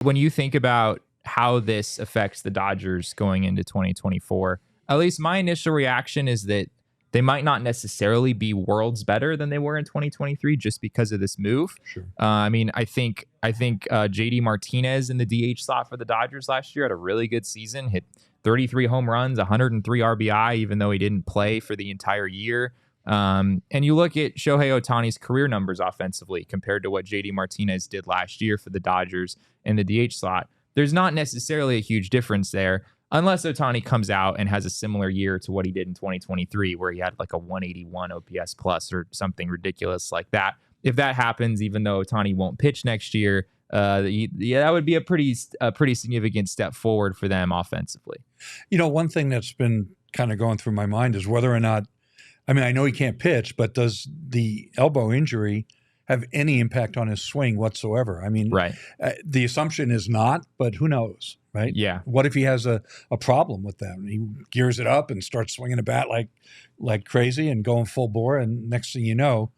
When you think about how this affects the Dodgers going into 2024, at least my initial reaction is that they might not necessarily be worlds better than they were in 2023 just because of this move. Sure. I mean, I think JD Martinez in the DH slot for the Dodgers last year had a really good season, hit 33 home runs, 103 RBI, even though he didn't play for the entire year. And you look at Shohei Ohtani's career numbers offensively compared to what JD Martinez did last year for the Dodgers in the DH slot. There's not necessarily a huge difference there, unless Ohtani comes out and has a similar year to what he did in 2023, where he had like a 181 OPS plus or something ridiculous like that. If that happens, even though Ohtani won't pitch next year, that would be a pretty significant step forward for them offensively. You know, one thing that's been kind of going through my mind is whether or not, I mean, I know he can't pitch, but does the elbow injury have any impact on his swing whatsoever? I mean, right. The assumption is not, but who knows, right? Yeah. What if he has a problem with that? He gears it up and starts swinging a bat like crazy and going full bore, and next thing you know,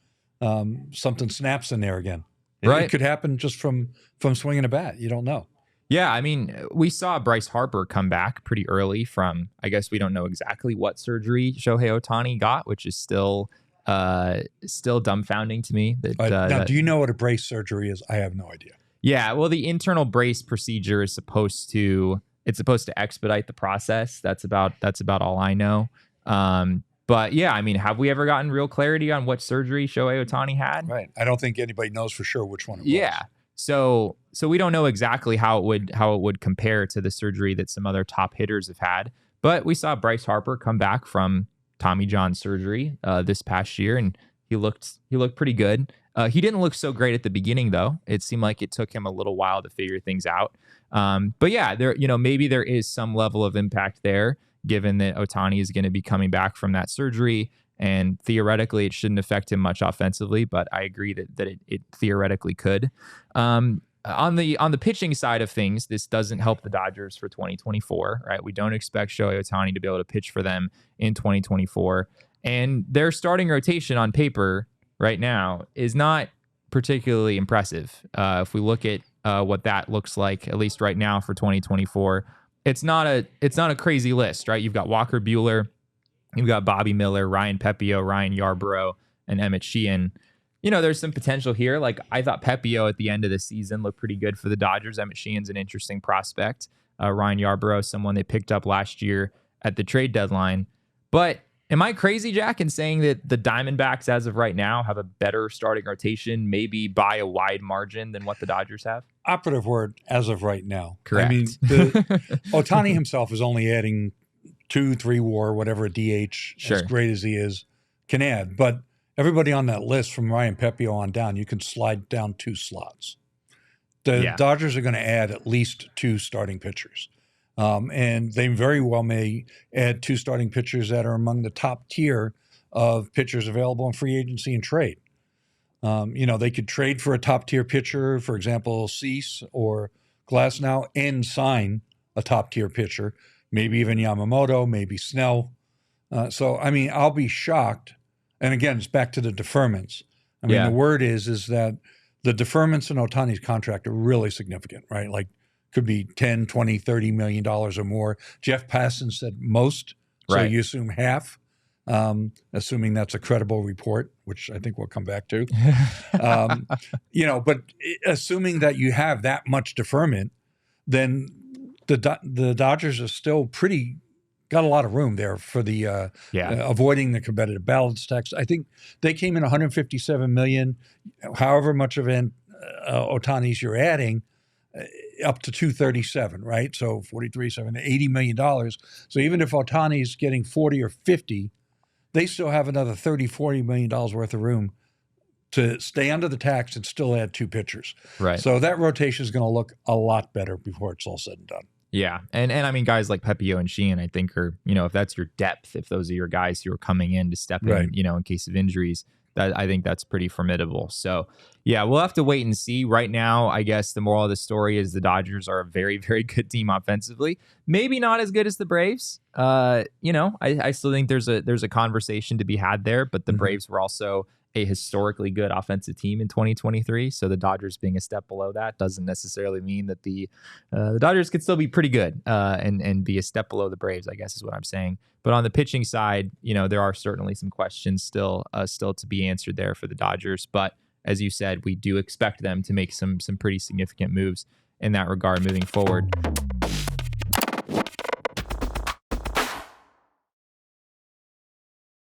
something snaps in there again. Right. It could happen just from swinging a bat. You don't know. Yeah, I mean, we saw Bryce Harper come back pretty early from, I guess we don't know exactly what surgery Shohei Ohtani got, which is still dumbfounding to me. Now, do you know what a brace surgery is? I have no idea. Yeah, well, the internal brace procedure is supposed to expedite the process. That's about all I know. But yeah, I mean, have we ever gotten real clarity on what surgery Shohei Ohtani had? Right. I don't think anybody knows for sure which one it was. Yeah. So we don't know exactly how it would compare to the surgery that some other top hitters have had. But we saw Bryce Harper come back from Tommy John surgery this past year, and he looked pretty good. He didn't look so great at the beginning, though. It seemed like it took him a little while to figure things out. But yeah, maybe there is some level of impact there, given that Ohtani is going to be coming back from that surgery. And theoretically, it shouldn't affect him much offensively, but I agree that it theoretically could. On the pitching side of things, this doesn't help the Dodgers for 2024, right? We don't expect Shohei Ohtani to be able to pitch for them in 2024. And their starting rotation on paper right now is not particularly impressive. If we look at what that looks like, at least right now for 2024, it's not a crazy list, right? You've got Walker Buehler, you've got Bobby Miller, Ryan Pepio, Ryan Yarbrough, and Emmett Sheehan. You know, there's some potential here. Like, I thought Pepio at the end of the season looked pretty good for the Dodgers. Emmett Sheehan's an interesting prospect. Ryan Yarbrough, someone they picked up last year at the trade deadline. But am I crazy, Jack, in saying that the Diamondbacks, as of right now, have a better starting rotation, maybe by a wide margin, than what the Dodgers have? Operative word, as of right now. Correct. I mean, Ohtani himself is only adding 2-3 WAR, whatever a DH, sure, as great as he is, can add. But everybody on that list from Ryan Pepio on down, you can slide down 2 slots. The Dodgers are going to add at least 2 starting pitchers. And they very well may add 2 starting pitchers that are among the top tier of pitchers available in free agency and trade. They could trade for a top tier pitcher, for example, Cease or Glasnow, and sign a top tier pitcher, maybe even Yamamoto, maybe Snell. So, I mean, I'll be shocked. And again, it's back to the deferments. I mean, the word is that the deferments in Ohtani's contract are really significant, right? Like, could be 10, 20, $30 million or more. Jeff Passan said most, so right. You assume half, assuming that's a credible report, which I think we'll come back to. But assuming that you have that much deferment, then the Dodgers are still got a lot of room there for the avoiding the competitive balance tax. I think they came in $157 million, however much of Ohtani's you're adding, up to $237, right? So 43, $80 million. So even if Ohtani's getting 40 or 50, they still have another $30-40 million worth of room to stay under the tax and still add 2 pitchers. Right. So that rotation is going to look a lot better before it's all said and done. Yeah. And I mean, guys like Pepio and Sheehan, I think are, if that's your depth, if those are your guys who are coming in to step in, in case of injuries, I think that's pretty formidable. So yeah, we'll have to wait and see. Right now, I guess the moral of the story is the Dodgers are a very, very good team offensively. Maybe not as good as the Braves. I still think there's a conversation to be had there, but the Braves were also a historically good offensive team in 2023. So the Dodgers being a step below that doesn't necessarily mean that the Dodgers could still be pretty good and be a step below the Braves, I guess is what I'm saying. But on the pitching side, there are certainly some questions still to be answered there for the Dodgers. But as you said, we do expect them to make some pretty significant moves in that regard moving forward.